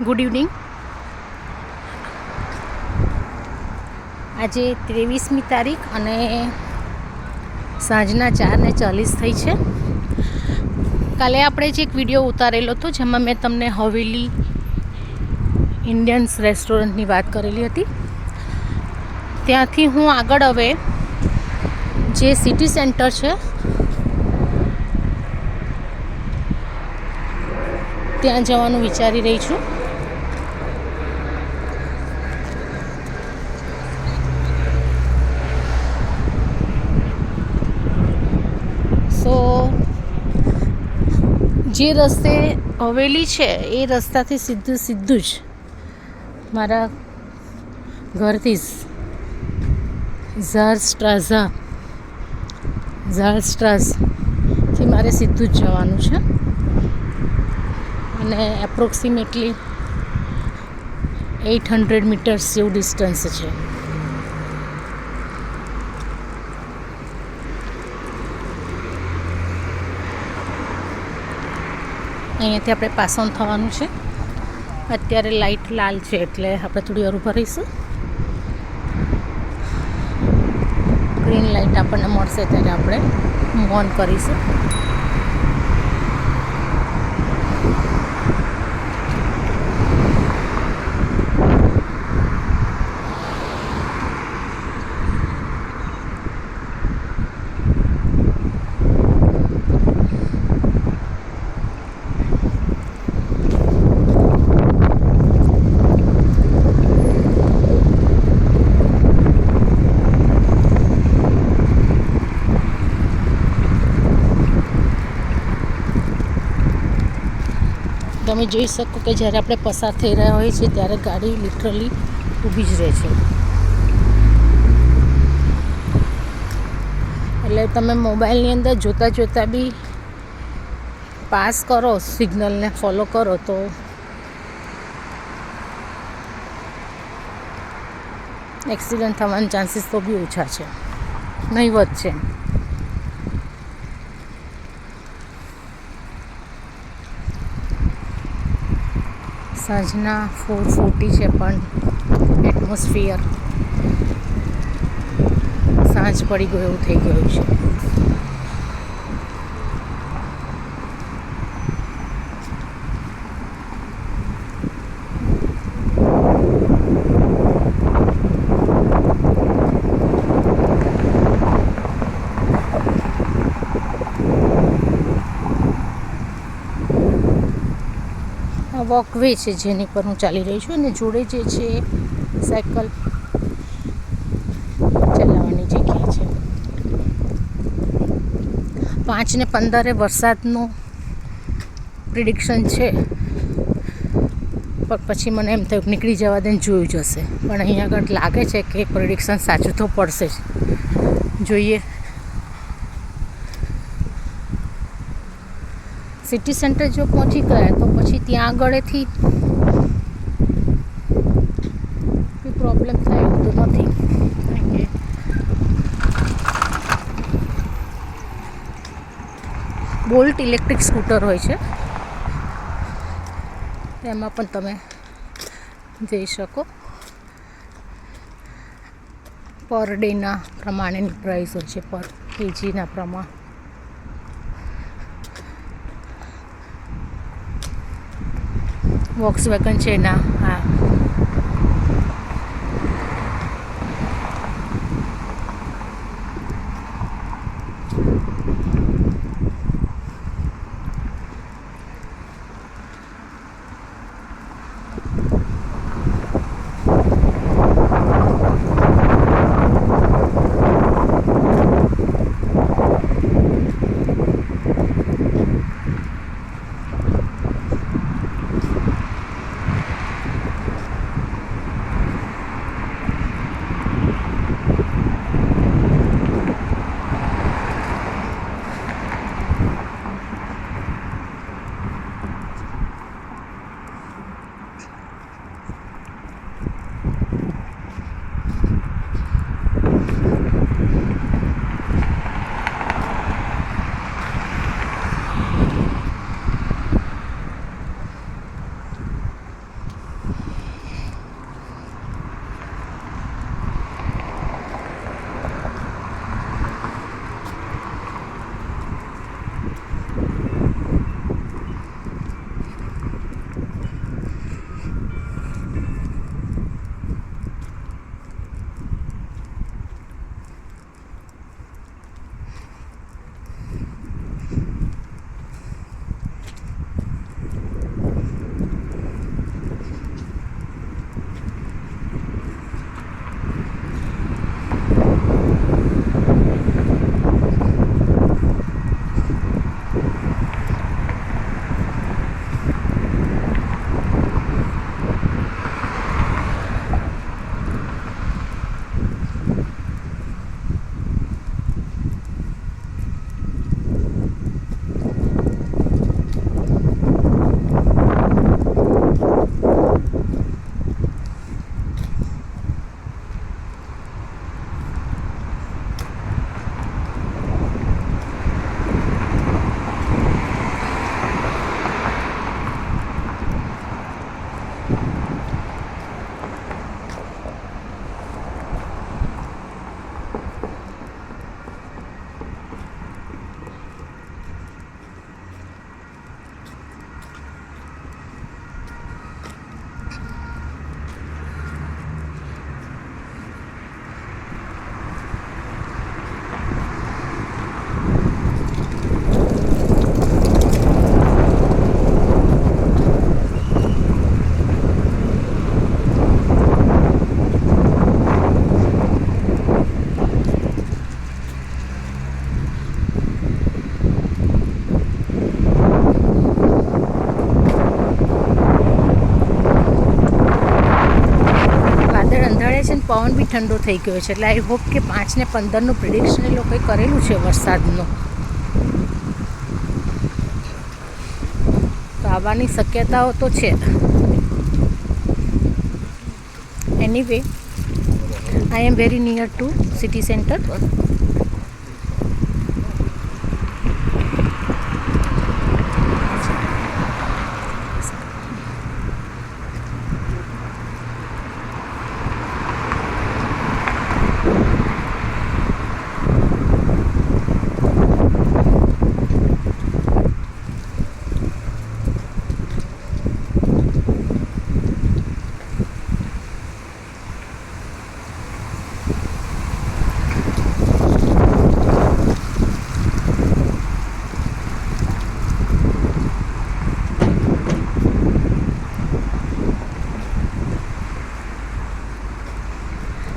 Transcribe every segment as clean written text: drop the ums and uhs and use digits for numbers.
Good evening. આજે 23મી તારીખ અને સાંજના 4:40 થઈ છે. કાલે આપણે જે એક વિડીયો ઉતારેલો હતો જેમાં મેં તમને હવેલી ઇન્ડિયન્સ રેસ્ટોરન્ટની વાત કરેલી હતી. ત્યાંથી હું આગળ હવે જે સિટી સેન્ટર છે ત્યાં જવાનું વિચારી રહી છું. જે રસ્તે હવેલી છે એ રસ્તાથી સીધું જ મારા ઘરથી ઝારસ્ટ્રાઝથી મારે સીધું જ જવાનું છે અને એપ્રોક્સિમેટલી 800 મીટર્સ જેવું ડિસ્ટન્સ છે. અહીંયાથી આપણે પાસ ઓન થવાનું છે. અત્યારે લાઇટ લાલ છે એટલે આપણે થોડી વાર ઊભા રહીશું. ગ્રીન લાઇટ આપણને મળશે ત્યારે આપણે મૂવ ઓન કરીશું. તમે જોઈ શકો કે જ્યારે આપણે પસાર થઈ રહ્યા હોઈએ છીએ ત્યારે ગાડી લિટરલી ઊભી જ રહે છે. એટલે તમે મોબાઈલની અંદર જોતાં બી પાસ કરો, સિગ્નલને ફોલો કરો તો એક્સિડન્ટ થવાના ચાન્સીસ તો બી ઓછા છે, નહીવત છે. સાંજના 4:40 છે પણ એટમોસ્ફિયર સાંજ પડી ગયું એવું થઈ ગયું છે. વોકવે છે જેની પર હું ચાલી રહી છું અને જોડે જે છે સાયકલ ચલાવવાની જગ્યા છે. 5:15 વરસાદનું પ્રિડિક્શન છે પણ પછી મને એમ થયું નીકળી જવા દે જોયું જશે, પણ અહીંયા આગળ લાગે છે કે પ્રિડિક્શન સાચું તો પડશે જ. જોઈએ. સિટી સેન્ટર જો પહોંચી ગયા તો પછી ત્યાં આગળથી કોઈ પ્રોબ્લેમ થાય એવું તો નથી. બોલ્ટ ઇલેક્ટ્રિક સ્કૂટર હોય છે, એમાં પણ તમે જઈ શકો. પર ડેના પ્રમાણેની પ્રાઇસ હોય છે, પર કેજીના પ્રમાણ. વોક્સવેગન છે ના, હા. પવન બી ઠંડો થઈ ગયો છે. એટલે આઈ હોપ કે 5 ને 15નું પ્રિડિક્શન એ લોકોએ કરેલું છે વરસાદનું, તો આવવાની શક્યતાઓ તો છે. Anyway, I am very near to city centre.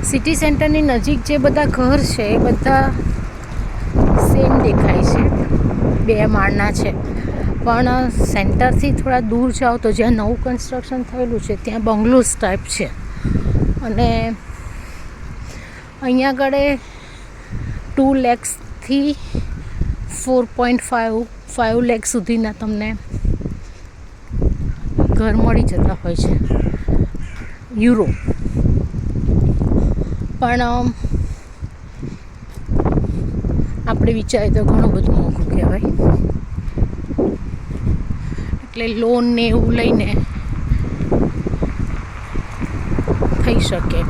City સેન્ટરની નજીક જે બધા ઘર છે એ બધા સેમ દેખાય છે, 2 માળના છે. પણ સેન્ટરથી થોડા દૂર જાઓ તો જ્યાં નવું કન્સ્ટ્રક્શન થયેલું છે ત્યાં બંગલોઝ ટાઈપ છે. અને અહીંયા આગળ 2 lakhથી 4.5 lakh સુધીના તમને ઘર મળી જતા હોય છે, યુરો. પણ આપણે વિચારીએ તો ઘણું બધું મોંઘું કહેવાય. એટલે લોન ને એવું લઈને થઈ શકે.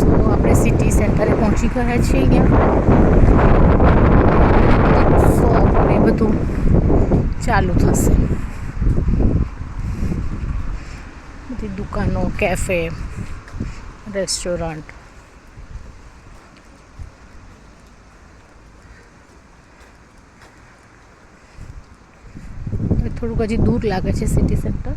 સો આપણે સિટી સેન્ટરે પહોંચી ગયા છીએ. અહીંયા શોપ ને બધું ચાલુ થશે, બધી દુકાનો, કેફે, રેસ્ટોરન્ટ. થોડુંક હજી દૂર લાગે છે સિટી સેન્ટર.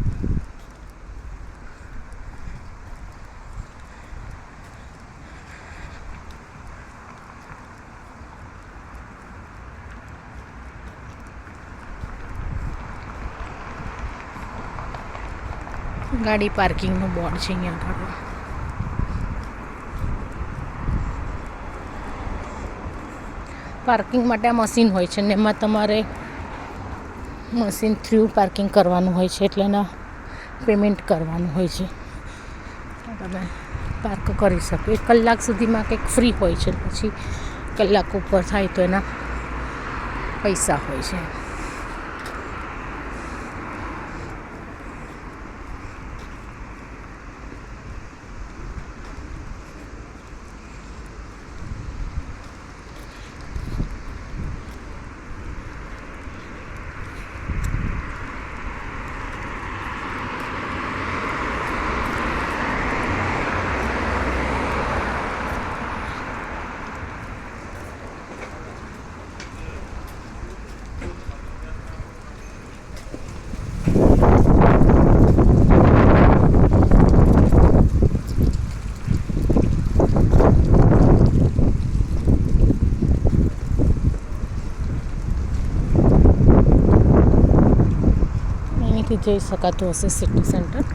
ગાડી પાર્કિંગનું બોર્ડ છે અહીંયા આગળ. પાર્કિંગ માટે આ મશીન હોય છે ને એમાં તમારે મશીન થ્રુ પાર્કિંગ કરવાનું હોય છે, એટલે એના પેમેન્ટ કરવાનું હોય છે. તમે પાર્ક કરી શકો. 1 કલાક સુધીમાં કંઈક ફ્રી હોય છે, પછી કલાક ઉપર થાય તો એના પૈસા હોય છે. જઈ શકાતું હશે સિટી સેન્ટર.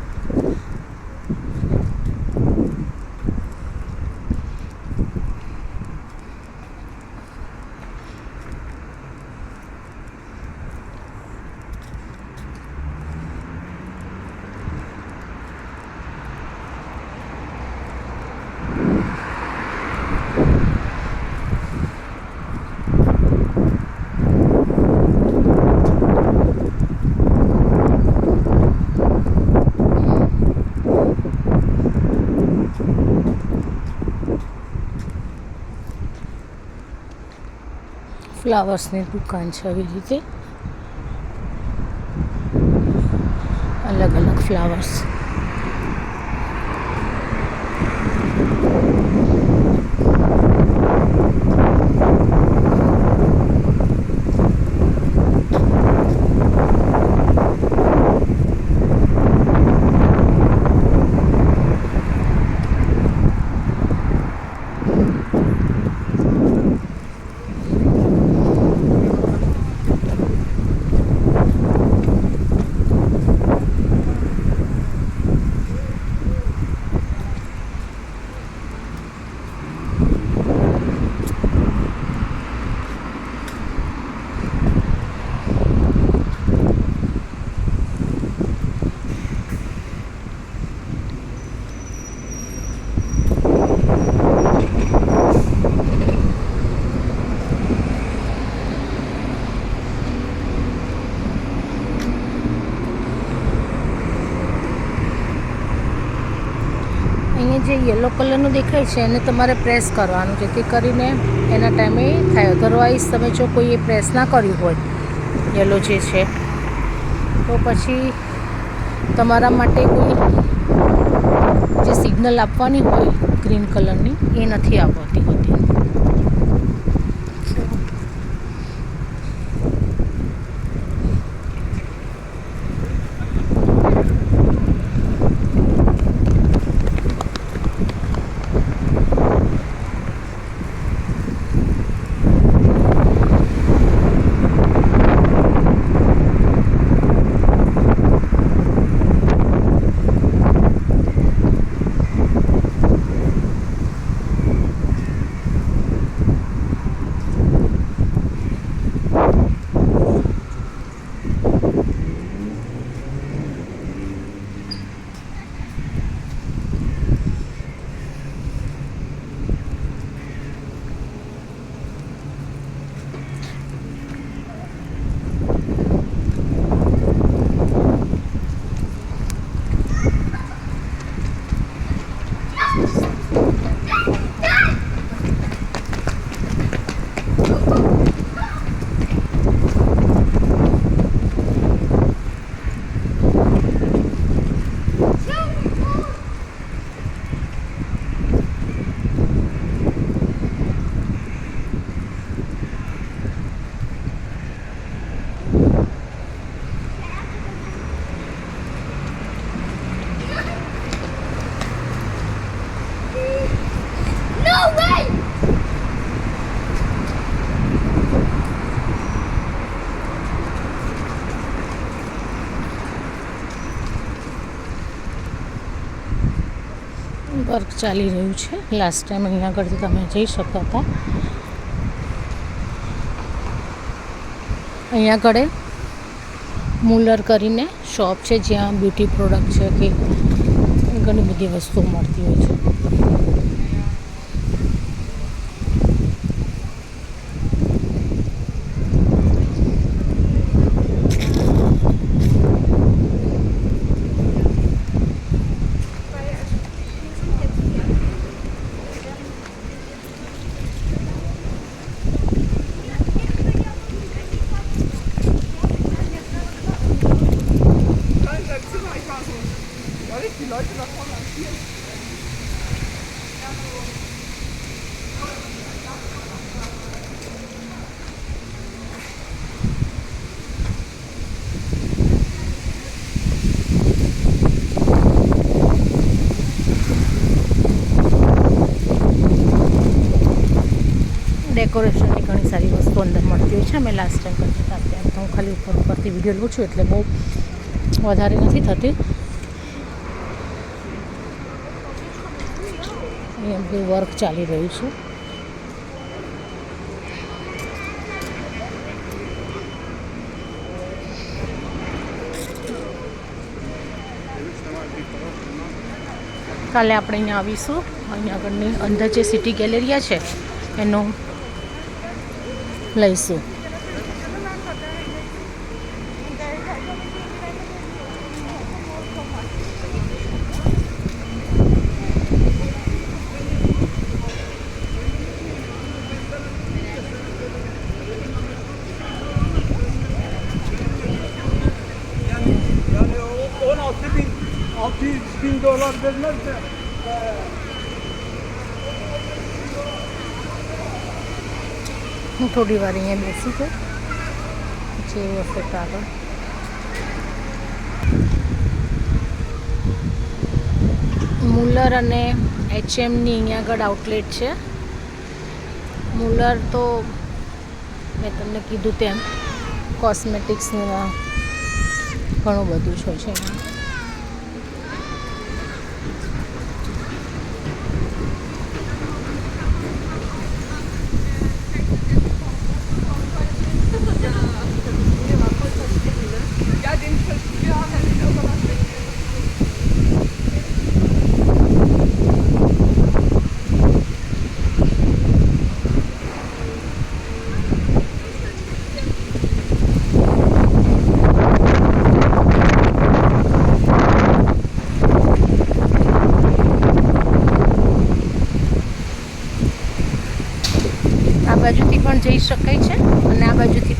ફ્લાવર્સની દુકાન છે, આવી રીતે અલગ અલગ ફ્લાવર્સ. જે યલો કલરનું દેખાય છે એને તમારે પ્રેસ કરવાનું, જેથી કરીને એના ટાઈમે થાય. અધરવાઇઝ તમે જો કોઈએ પ્રેસ ના કર્યું હોય યલો જે છે, તો પછી તમારા માટે કોઈ જે સિગ્નલ આપવાની હોય ગ્રીન કલરની એ નથી આવતી હોતી. વર્ક ચાલી રહ્યું છે. લાસ્ટ ટાઈમ અહીંયા આગળથી તમે જઈ શકતા હતા. અહીંયા આગળ મુલર કરીને શોપ છે, જ્યાં બ્યુટી પ્રોડક્ટ છે કે ઘણી બધી વસ્તુઓ મળતી હોય છે. ડેકોરેશનની ઘણી સારી વસ્તુ અંદર મળતી હોય છે. અમે લાસ્ટ ટાઈમ કરતા હતા, અત્યારે તો હું ખાલી ઉપરથી વિડીયો લઉં છું, એટલે બહુ વધારે નથી થતી. અહીંયા બધું વર્ક ચાલી રહ્યું છે. કાલે આપણે અહીંયા આવીશું. અહીંયા આગળની અંદર જે સિટી ગેલેરિયા છે એનું લઈશું. $6.000 vermez de. હું થોડી વાર અહીંયા બેસી ગઈ, પછી એવું હશે તો આગળ મુલર અને HMની અહીંયા આગળ આઉટલેટ છે. મુલર તો મેં તમને કીધું તેમ કોસ્મેટિક્સનું ઘણું બધું જ હોય છે એમાં.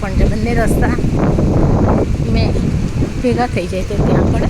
પણ છે. બંને રસ્તા મેં ભેગા થઈ જાય તો ત્યાં પડે.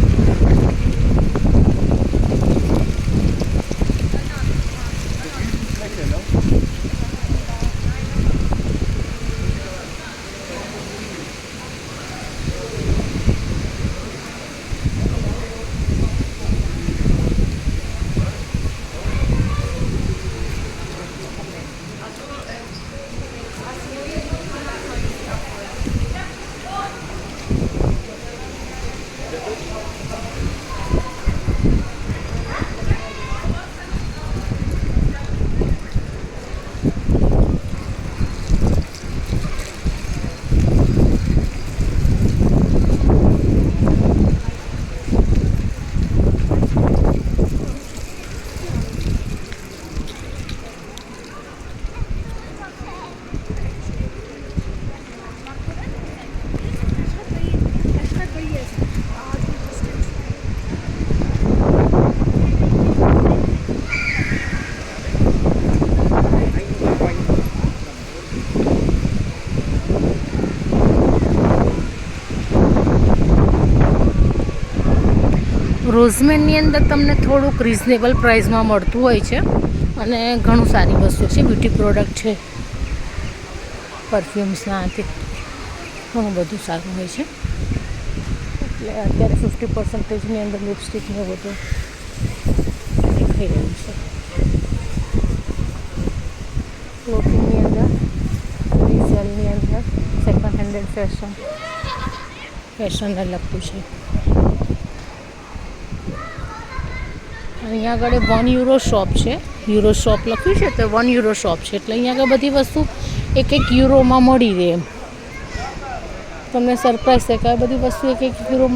રોઝમેનની અંદર તમને થોડુંક રિઝનેબલ પ્રાઇસમાં મળતું હોય છે અને ઘણું સારી વસ્તુ છે. બ્યુટી પ્રોડક્ટ છે, પરફ્યુમ્સના તે ઘણું બધું સારું હોય છે. એટલે અત્યારે 50%ની અંદર લિપસ્ટિકને બધું દેખાઈ રહ્યું છે. ક્લોથિંગની અંદર, રિસેલની અંદર સેકન્ડ હેન્ડેડ ફેશનને લગતું છે. અહીંયા આગળ €1 શોપ છે. યુરો શોપ લખ્યું છે તો €1 શોપ છે. એટલે અહીંયા આગળ બધી વસ્તુ €1 મળી રહે. એમ તમને સરપ્રાઈઝ થાય કે આ બધી વસ્તુ €1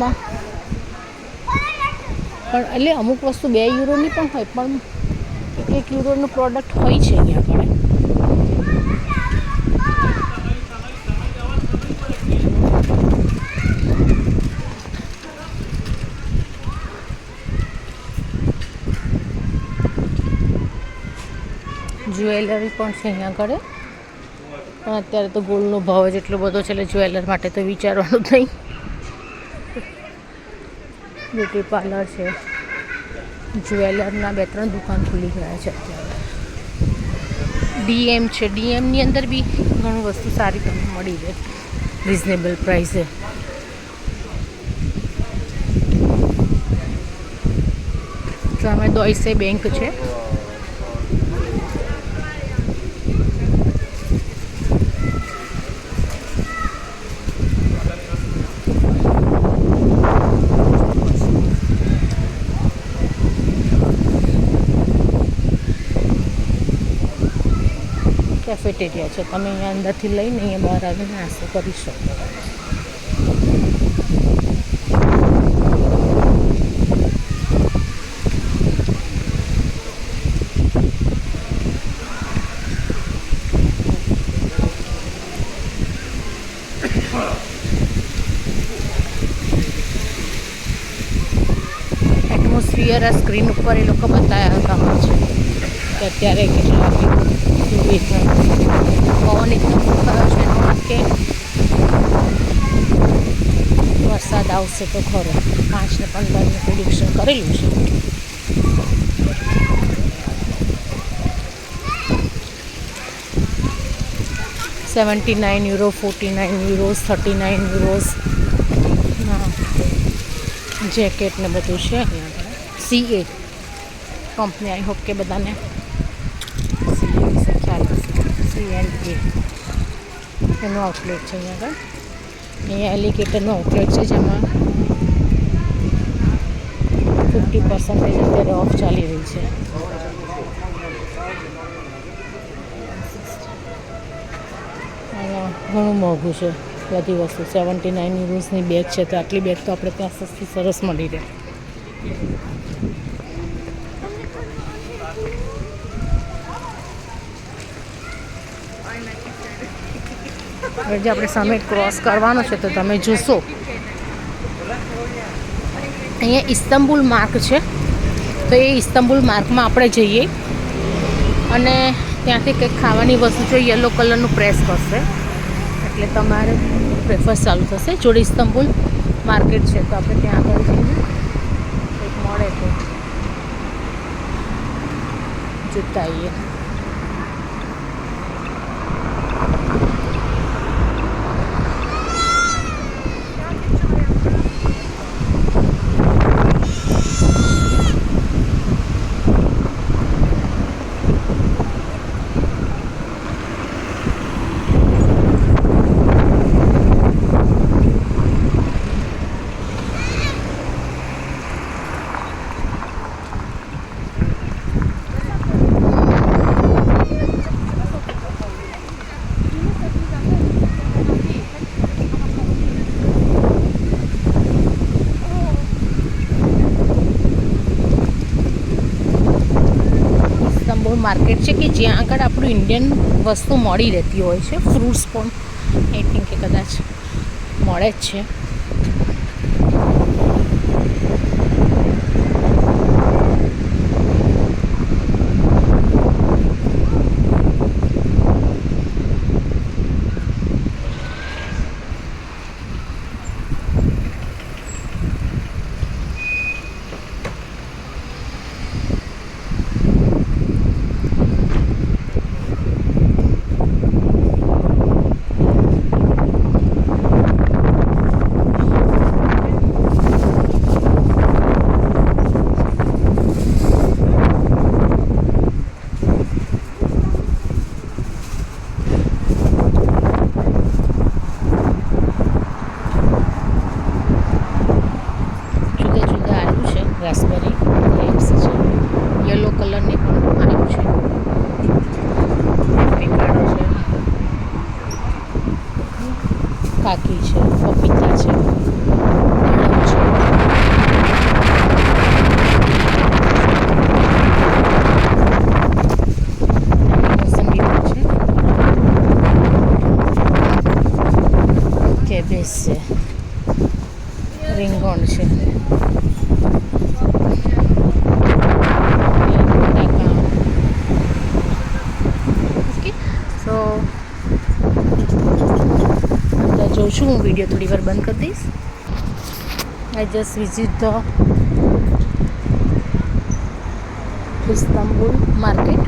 પણ એટલે અમુક વસ્તુ €2ની પણ હોય, પણ €1 પ્રોડક્ટ હોય છે અહીંયા આગળ. જ્વેલરી પણ છે અહીંયા આગળ. પણ અત્યારે તો ગોલ્ડનો ભાવ જ એટલો બધો છે એટલે જ્વેલર માટે તો વિચારવાનું જ નહીં. બ્યુટી પાર્લર છે, જ્વેલરના 2-3 દુકાન ખુલી ગયા છે અત્યારે. ડીએમ છે, ડીએમની અંદર બી ઘણું વસ્તુ સારી તમને મળી રહે રિઝનેબલ પ્રાઇસે. સામે દોઈસે બેંક છે. કેફેટેરિયા છે, તમે અહીંયા અંદરથી લઈને અહીંયા બહાર આવીને નાસ્તો કરી શકો. એટમોસ્ફિયર આ સ્ક્રીન ઉપર એ લોકો બતાવ્યા કામ છે કે અત્યારે કેટલા પવન એકદમ ખરો છે. એનો અર્થ કે વરસાદ આવશે તો ખરો. 5 ને 15 પ્રિડિક્શન કરેલું છે. €79, €49, €39 જેકેટ ને બધું છે અહીંયા આગળ. CA કંપની, આઈ હોપ કે બધાને CA વિશે ખ્યાલ હશે. CNA એનું આઉટલેટ છે અહીંયા આગળ. અહીંયા એલિગેટરનું આઉટલેટ છે જેમાં 50% અત્યારે ઓફ ચાલી રહી છે. અહીંયા ઘણું મોંઘું છે બધી વસ્તુ. €79ની બેગ છે તો આટલી બેગ તો આપણે ત્યાં સસ્તી સરસ મળી રહે. હવે જે આપણે સામે ક્રોસ કરવાનો છે તો તમે જોશો અહીંયા ઇસ્તંબુલ માર્ક છે. તો એ ઇસ્તંબુલ માર્કમાં આપણે જઈએ અને ત્યાંથી કંઈક ખાવાની વસ્તુ જો યલો કલરનું પ્રેસ કરશે એટલે એટલે તમારે બ્રેકફાસ્ટ ચાલુ થશે. જોડે ઇસ્તંબુલ માર્કેટ છે, તો આપણે ત્યાં આગળ જઈને કંઈક મળે તો જોતા આવીએ. માર્કેટ છે કે જ્યાં આગળ આપણું ઇન્ડિયન વસ્તુ મળી રહેતી હોય છે. ફ્રૂટ્સ પણ આઈ થિંક કે કદાચ મળે જ છે. રાસબેરી ગ્રેપ્સ છે, યલો કલરની પણ આવ્યું છે, પેકાડો છે, કાકી છે, પપીતા છે, દાડમ છે, મોસંબી પણ છે, કેબેજ છે, રીંગણ છે, જોઉં છું. હું વિડીયો થોડી વાર બંધ કરી દઈશ. I just visit the Istanbul market.